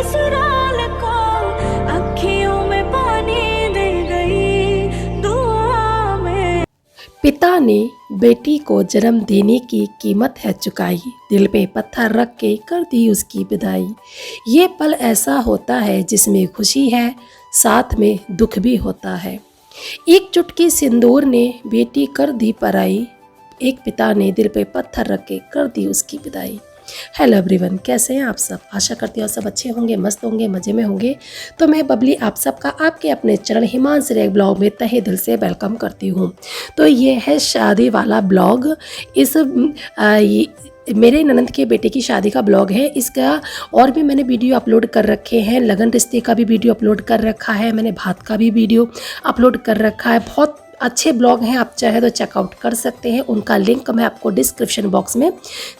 ससुराल को अखियों में पानी दे गई दुआ में। पिता ने बेटी को जन्म देने की कीमत है चुकाई, दिल पे पत्थर रख के कर दी उसकी विदाई। ये पल ऐसा होता है जिसमें खुशी है, साथ में दुख भी होता है। एक चुटकी सिंदूर ने बेटी कर दी पराई, एक पिता ने दिल पे पत्थर रख के कर दी उसकी विदाई। हेलो एवरीवन, कैसे हैं आप सब? आशा करती हूँ सब अच्छे होंगे, मस्त होंगे, मज़े में होंगे। तो मैं बबली आप सबका आपके अपने चैनल हिमांशु रेख ब्लॉग में तहे दिल से वेलकम करती हूँ। तो ये है शादी वाला ब्लॉग। मेरे ननंद के बेटे की शादी का ब्लॉग है इसका। और भी मैंने वीडियो अपलोड कर रखे हैं, लगन रिश्ते का भी वीडियो अपलोड कर रखा है, मैंने भात का भी वीडियो अपलोड कर रखा है। बहुत अच्छे ब्लॉग हैं, आप चाहे तो चेकआउट कर सकते हैं। उनका लिंक मैं आपको डिस्क्रिप्शन बॉक्स में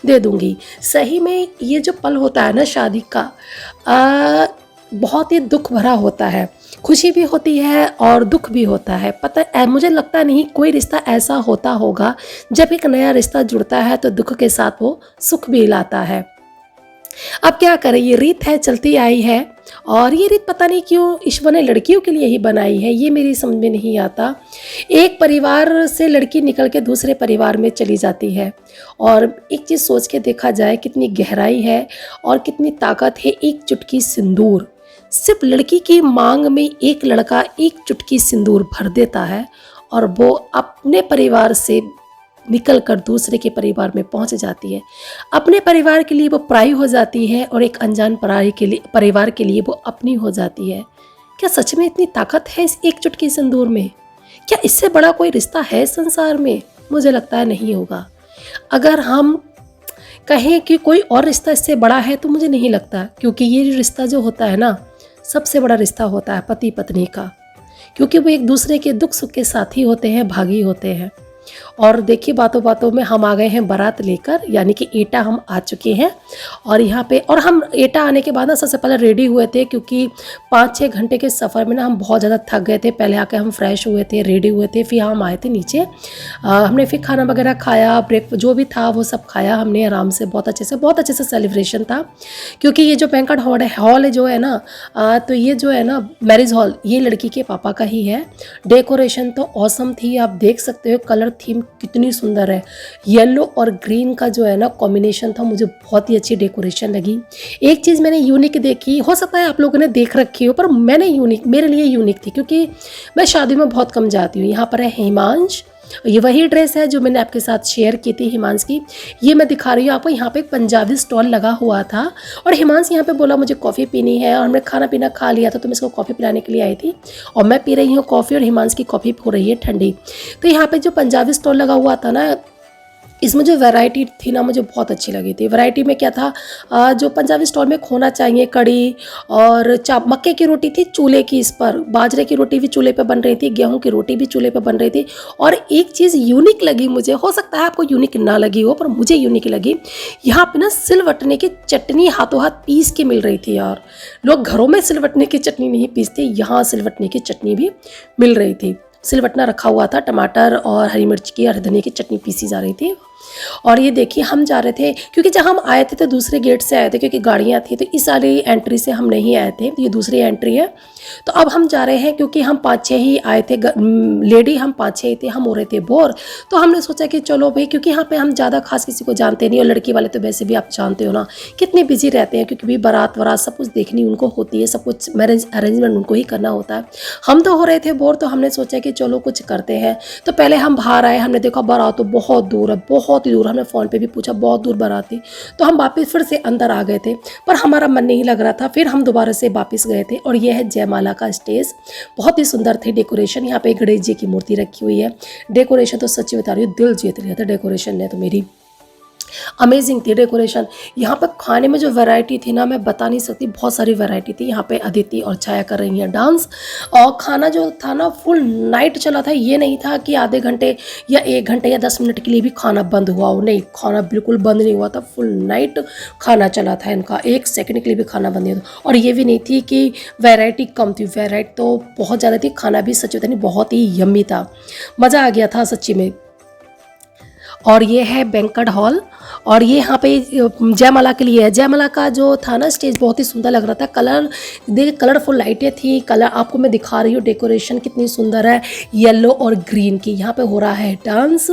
दे दूंगी। सही में ये जो पल होता है ना शादी का, बहुत ही दुख भरा होता है। खुशी भी होती है और दुख भी होता है। मुझे लगता नहीं कोई रिश्ता ऐसा होता होगा जब एक नया रिश्ता जुड़ता है तो दुख के साथ वो सुख भी लाता है। अब क्या करें, ये रीत है, चलती आई है। और ये रीत पता नहीं क्यों ईश्वर ने लड़कियों के लिए ही बनाई है, ये मेरी समझ में नहीं आता। एक परिवार से लड़की निकल के दूसरे परिवार में चली जाती है। और एक चीज़ सोच के देखा जाए कितनी गहराई है और कितनी ताकत है एक चुटकी सिंदूर। सिर्फ लड़की की मांग में एक लड़का एक चुटकी सिंदूर भर देता है और वो अपने परिवार से निकल कर दूसरे के परिवार में पहुंच जाती है। अपने परिवार के लिए वो पराई हो जाती है और एक अनजान परिवार के लिए वो अपनी हो जाती है। क्या सच में इतनी ताकत है इस एक चुटकी सिंदूर में? क्या इससे बड़ा कोई रिश्ता है संसार में? मुझे लगता है नहीं होगा। अगर हम कहें कि कोई और रिश्ता इससे बड़ा है तो मुझे नहीं लगता, क्योंकि ये रिश्ता जो होता है ना, सबसे बड़ा रिश्ता होता है पति पत्नी का। क्योंकि वो एक दूसरे के दुख सुख के साथी होते हैं, भागी होते हैं। और देखिए बातों बातों में हम आ गए हैं बारात लेकर, यानी कि एटा हम आ चुके हैं। और यहाँ पे और हम एटा आने के बाद ना सबसे पहले रेडी हुए थे, क्योंकि 5-6 घंटे के सफ़र में ना हम बहुत ज़्यादा थक गए थे। पहले आके हम फ्रेश हुए थे, रेडी हुए थे, फिर हम आए थे नीचे। हमने फिर खाना वगैरह खाया, ब्रेक जो भी था वो सब खाया हमने आराम से। बहुत अच्छे से सेलिब्रेशन था। क्योंकि ये जो बैंक्वेट हॉल है जो है ना, तो ये जो है ना मैरिज हॉल, ये लड़की के पापा का ही है। डेकोरेशन तो ऑसम थी, आप देख सकते हो। कलर थीम कितनी सुंदर है, येलो और ग्रीन का जो है ना कॉम्बिनेशन था, मुझे बहुत ही अच्छी डेकोरेशन लगी। एक चीज़ मैंने यूनिक देखी, हो सकता है आप लोगों ने देख रखी हो, पर मेरे लिए यूनिक थी, क्योंकि मैं शादी में बहुत कम जाती हूँ। यहाँ पर है हिमांश, ये वही ड्रेस है जो मैंने आपके साथ शेयर की थी हिमांश की। ये मैं दिखा रही हूँ आपको। यहाँ पे एक पंजाबी स्टॉल लगा हुआ था और हिमांश यहाँ पे बोला मुझे कॉफ़ी पीनी है, और हमने खाना पीना खा लिया था तो मैं इसको कॉफ़ी पिलाने के लिए आई थी। और मैं पी रही हूँ कॉफ़ी और हिमांश की कॉफ़ी हो रही है ठंडी। तो यहाँ पे जो पंजाबी स्टॉल लगा हुआ था ना, इसमें जो वैरायटी थी ना मुझे बहुत अच्छी लगी थी। वैरायटी में क्या था, जो पंजाबी स्टॉल में खोना चाहिए, कड़ी और मक्के की रोटी थी चूल्हे की, इस पर बाजरे की रोटी भी चूल्हे पे बन रही थी, गेहूं की रोटी भी चूल्हे पे बन रही थी। और एक चीज़ यूनिक लगी मुझे, हो सकता है आपको यूनिक ना लगी हो, पर मुझे यूनिक लगी। यहाँ पे ना सिलवटने की चटनी हाथों हाथ पीस के मिल रही थी। यार, लोग घरों में सिलवटने की चटनी नहीं पीसते, यहाँ सिलवटने की चटनी भी मिल रही थी। सिलवटना रखा हुआ था, टमाटर और हरी मिर्च की और धनिया की चटनी पीसी जा रही थी। और ये देखिए हम जा रहे थे, क्योंकि जब हम आए थे तो दूसरे गेट से आए थे, क्योंकि गाड़ियाँ थी, तो इस वाली एंट्री से हम नहीं आए थे, तो ये दूसरी एंट्री है। तो अब हम जा रहे हैं, क्योंकि हम 5-6 ही आए थे, लेडी हम 5-6 ही थे, हम हो रहे थे बोर। तो हमने सोचा कि चलो भाई, क्योंकि यहाँ पे हम ज़्यादा खास किसी को जानते नहीं, और लड़की वाले तो वैसे भी आप जानते हो ना कितने बिजी रहते हैं, क्योंकि भी बारात वरात सब कुछ देखनी उनको होती है, सब कुछ मैरिज अरेंजमेंट उनको ही करना होता है। हम तो हो रहे थे बोर, तो हमने सोचा कि चलो कुछ करते हैं। तो पहले हम बाहर आए, हमने देखा बारात तो बहुत दूर है, बहुत ही दूर। हमने फ़ोन पे भी पूछा, बहुत दूर बारात थी। तो हम वापस फिर से अंदर आ गए थे, पर हमारा मन नहीं लग रहा था। फिर हम दोबारा से वापस गए थे। और यह है जयमाला का स्टेज, बहुत ही सुंदर थी डेकोरेशन। यहाँ पे गणेश जी की मूर्ति रखी हुई है। डेकोरेशन तो सच्ची बता रही हूँ, दिल जीत लिया था डेकोरेशन ने तो मेरी। अमेजिंग थी डेकोरेशन। यहाँ पर खाने में जो वैरायटी थी ना, मैं बता नहीं सकती, बहुत सारी वैरायटी थी। यहाँ पे अदिति और छाया कर रही हैं डांस। और खाना जो था ना फुल नाइट चला था, ये नहीं था कि आधे घंटे या 1 घंटे या 10 मिनट के लिए भी खाना बंद हुआ हो, नहीं, खाना बिल्कुल बंद नहीं हुआ था, फुल नाइट खाना चला था इनका, 1 सेकंड के लिए भी खाना बंद नहीं था। और ये भी नहीं थी कि वैरायटी कम थी, वैरायटी तो बहुत ज़्यादा थी। खाना भी सच्ची बता नहीं बहुत ही यम्मी था, मज़ा आ गया था सच्ची में। और ये है बैंक्वेट हॉल। और ये यहाँ पे जयमाला के लिए है। जयमाला का जो था ना स्टेज बहुत ही सुंदर लग रहा था। कलर देखिए, कलरफुल लाइटें थी। कलर आपको मैं दिखा रही हूँ, डेकोरेशन कितनी सुंदर है, येलो और ग्रीन की। यहाँ पे हो रहा है डांस।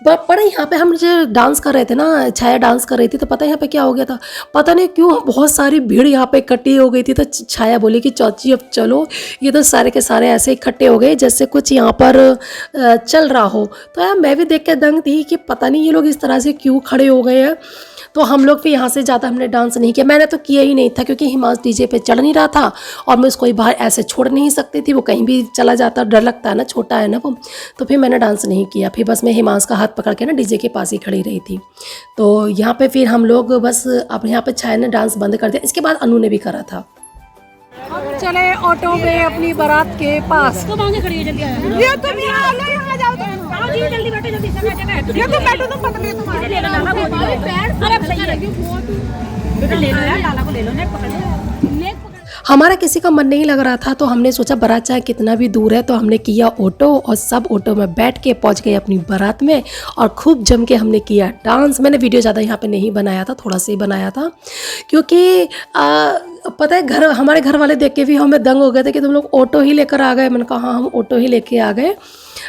पर यहाँ पे हम जो डांस कर रहे थे ना, छाया डांस कर रही थी, तो पता है यहाँ पे क्या हो गया था, पता नहीं क्यों बहुत सारी भीड़ यहाँ पे इकट्ठी हो गई थी। तो छाया बोली कि चाची अब चलो। ये तो सारे के सारे ऐसे इकट्ठे हो गए जैसे कुछ यहाँ पर चल रहा हो। तो यार मैं भी देख के दंग थी कि पता नहीं ये लोग इस तरह से क्यों खड़े हो गए हैं। तो हम लोग भी यहाँ से ज़्यादा हमने डांस नहीं किया। मैंने तो किया ही नहीं था क्योंकि हिमांश डीजे पे चढ़ नहीं रहा था और मैं उसको बाहर ऐसे छोड़ नहीं सकती थी, वो कहीं भी चला जाता, डर लगता है ना, छोटा है ना वो। तो फिर मैंने डांस नहीं किया। फिर बस मैं हिमांश का हाथ पकड़ के ना डीजे के पास ही खड़ी रही थी। तो यहाँ पे फिर हम लोग बस अब यहाँ पे छाया ने डांस बंद कर दिया। इसके बाद अनु ने भी करा था। हम चले ऑटो में अपनी बारात के पास। तो मांगे खड़ी है, जल्दी आया। ये तुम यहाँ जाओ तुम। आओ जी, जल्दी बैठो, जल्दी समय जगह है। ये तुम बैठो, तुम पकड़ लो तुम्हारे। ले लो लाला को, अरे सही है, बेटा ले लो यार, लाला को ले लो, नेक पकड़ लो, नेक पकड़। हमारा किसी का मन नहीं लग रहा था, तो हमने सोचा बारात चाहे कितना भी दूर है, तो हमने किया ऑटो और सब ऑटो में बैठ के पहुंच गए अपनी बारात में और खूब जम के हमने किया डांस। मैंने वीडियो ज़्यादा यहाँ पे नहीं बनाया था, थोड़ा सा ही बनाया था क्योंकि पता है हमारे घर वाले देख के भी हमें दंग हो गए थे कि तुम लोग ऑटो ही लेकर आ गए। मैंने कहा हाँ, हम ऑटो ही लेके आ गए।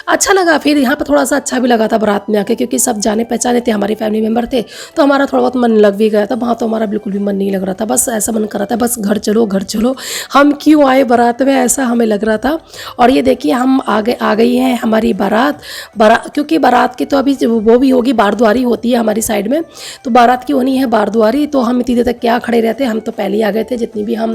अच्छा लगा। फिर यहाँ पर थोड़ा सा अच्छा भी लगा था बारात में आके, क्योंकि सब जाने पहचाने थे, हमारे फैमिली मेम्बर थे, तो हमारा थोड़ा बहुत मन लग भी गया था। वहाँ तो हमारा बिल्कुल भी मन नहीं लग रहा था, बस ऐसा मन कर रहा था बस घर चलो घर चलो, हम क्यों आए बारात में, ऐसा हमें लग रहा था। और ये देखिए हम आ गई है हमारी बारात। क्योंकि बारात की तो अभी वो भी होगी, बारद्वारी होती है हमारी साइड में, तो बारात की होनी है बारद्वारी। तो हम इतनी देर तक क्या खड़े रहते, हम तो पहले ही आ गए थे। जितनी भी हम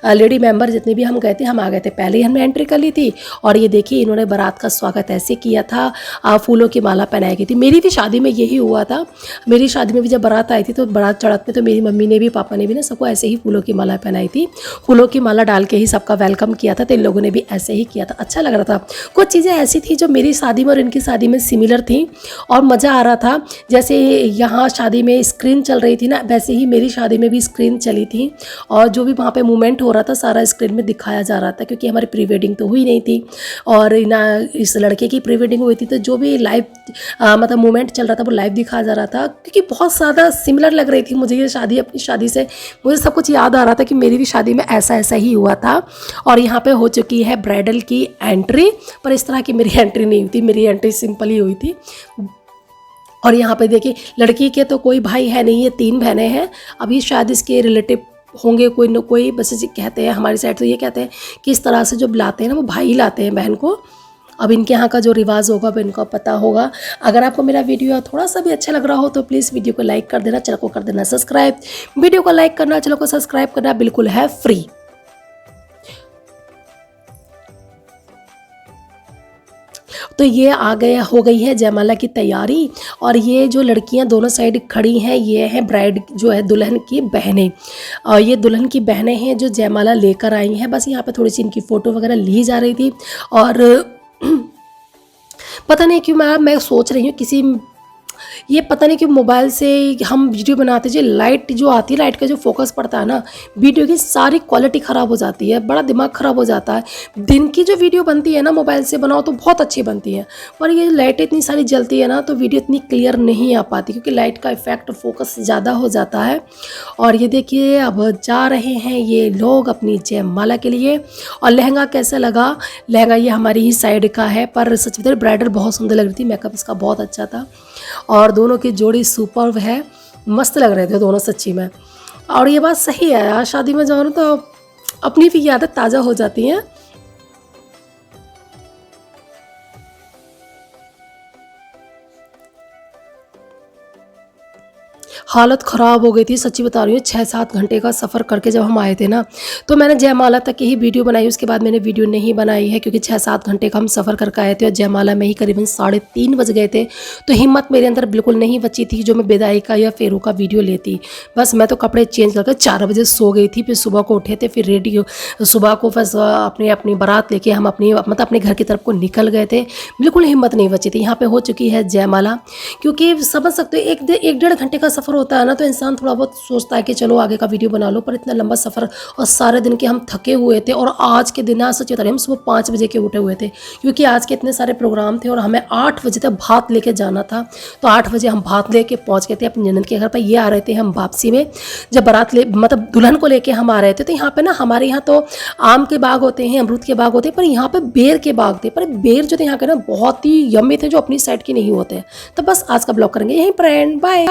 लेडी मेंबर जितने भी हम गए थे, हम आ गए थे पहले ही, हमने एंट्री कर ली थी। और ये देखिए इन्होंने बारात का स्वागत ऐसे किया था, फूलों की माला पहनाई गई थी। मेरी भी शादी में यही हुआ था। मेरी शादी में भी जब बारात आई थी तो बारात चढ़त में तो मेरी मम्मी ने भी पापा ने भी ना सबको ऐसे ही फूलों की माला पहनाई थी। फूलों की माला डाल के ही सबका वेलकम किया था। तो इन लोगों ने भी ऐसे ही किया था, अच्छा लग रहा था। कुछ चीज़ें ऐसी थी जो मेरी शादी में और इनकी शादी में सिमिलर थी और मज़ा आ रहा था। जैसे यहाँ शादी में स्क्रीन चल रही थी ना, वैसे ही मेरी शादी में भी स्क्रीन चली थी और जो भी वहाँ पे मूवमेंट हो रहा था सारा स्क्रीन में दिखाया जा रहा था, क्योंकि हमारी प्री वेडिंग तो हुई नहीं थी और ना इस लड़के की प्री वेडिंग हुई थी। तो जो भी लाइव मतलब मूवमेंट चल रहा था वो लाइव दिखाया जा रहा था, क्योंकि बहुत ज़्यादा सिमिलर लग रही थी मुझे ये शादी अपनी शादी से। मुझे सब कुछ याद आ रहा था कि मेरी भी शादी में ऐसा ऐसा ही हुआ था। और यहाँ पे हो चुकी है ब्राइडल की एंट्री, पर इस तरह की मेरी एंट्री नहीं हुई थी, मेरी एंट्री सिंपल ही हुई थी। और यहाँ पे देखिए लड़की के तो कोई भाई है नहीं, ये 3 बहनें हैं। अभी शायद इसके रिलेटिव होंगे कोई न कोई, बस कहते हैं हमारी साइड तो ये कहते हैं कि इस तरह से जो बुलाते हैं ना वो भाई लाते हैं बहन को। अब इनके यहाँ का जो रिवाज होगा अब इनको पता होगा। अगर आपको मेरा वीडियो थोड़ा सा भी अच्छा लग रहा हो तो प्लीज़ वीडियो को लाइक कर देना, चैनल को कर देना सब्सक्राइब। वीडियो को लाइक करना, चैनल को सब्सक्राइब करना बिल्कुल है फ्री। तो ये हो गई है जयमाला की तैयारी। और ये जो लड़कियां दोनों साइड खड़ी हैं ये हैं ब्राइड जो है दुल्हन की बहनें। और ये दुल्हन की बहनें हैं जो जयमाला लेकर आई हैं। बस यहाँ पे थोड़ी सी इनकी फ़ोटो वगैरह ली जा रही थी। और पता नहीं क्यों मैं सोच रही हूँ किसी ये पता नहीं कि मोबाइल से हम वीडियो बनाते जो लाइट जो आती है, लाइट का जो फोकस पड़ता है ना, वीडियो की सारी क्वालिटी ख़राब हो जाती है, बड़ा दिमाग ख़राब हो जाता है। दिन की जो वीडियो बनती है ना मोबाइल से बनाओ तो बहुत अच्छी बनती है, पर ये लाइट इतनी सारी जलती है ना तो वीडियो इतनी क्लियर नहीं आ पाती, क्योंकि लाइट का इफेक्ट फोकस ज़्यादा हो जाता है। और ये देखिए अब जा रहे हैं ये लोग अपनी जयमाला के लिए। और लहंगा कैसा लगा? लहंगा ये हमारी ही साइड का है, पर सच में ब्राइडल बहुत सुंदर लग रही थी, मेकअप इसका बहुत अच्छा था और दोनों की जोड़ी सुपर्ब है, मस्त लग रहे थे दोनों सच्ची में। और ये बात सही है यार, शादी में जाओ ना तो अपनी भी यादें ताज़ा हो जाती हैं। हालत ख़राब हो गई थी, सच्ची बता रही हूँ। 6-7 घंटे का सफ़र करके जब हम आए थे ना, तो मैंने जयमाला तक की ही वीडियो बनाई, उसके बाद मैंने वीडियो नहीं बनाई है, क्योंकि 6-7 घंटे का हम सफ़र करके आए थे और जयमाला में ही करीबन 3:30 बज गए थे। तो हिम्मत मेरे अंदर बिल्कुल नहीं बची थी जो मैं विदाई का या फेरू का वीडियो लेती। बस मैं तो कपड़े चेंज करके 4 बजे सो गई थी, फिर सुबह को उठे थे, फिर रेडी सुबह को बस अपनी बारात लेके हम अपने घर की तरफ को निकल गए थे। बिल्कुल हिम्मत नहीं बची थी। यहाँ पर हो चुकी है जयमाला, क्योंकि समझ सकते हो 1-1.5 घंटे का सफ़र होता है ना तो इंसान थोड़ा बहुत सोचता है कि चलो आगे का वीडियो बना लो, पर इतना लंबा सफ़र और सारे दिन के हम थके हुए थे। और आज के दिन सच बता रही हम सुबह 5 बजे के उठे हुए थे, क्योंकि आज के इतने सारे प्रोग्राम थे और हमें 8 बजे तक भात लेके जाना था। तो 8 बजे हम भात लेके पहुँच गए थे अपनी ननद के घर पर। ये आ रहे थे हम वापसी में, जब बारात मतलब दुल्हन को लेके हम आ रहे थे। तो यहाँ पे ना हमारे यहाँ तो आम के बाग होते हैं, अमरूद के बाग होते हैं, पर यहाँ पे बेर के बाग थे। पर बेर जो थे यहाँ के ना बहुत ही यम्मी थे, जो अपनी साइड के नहीं होते हैं। तो बस आज का ब्लॉग करेंगे यहीं पर एंड, बाय।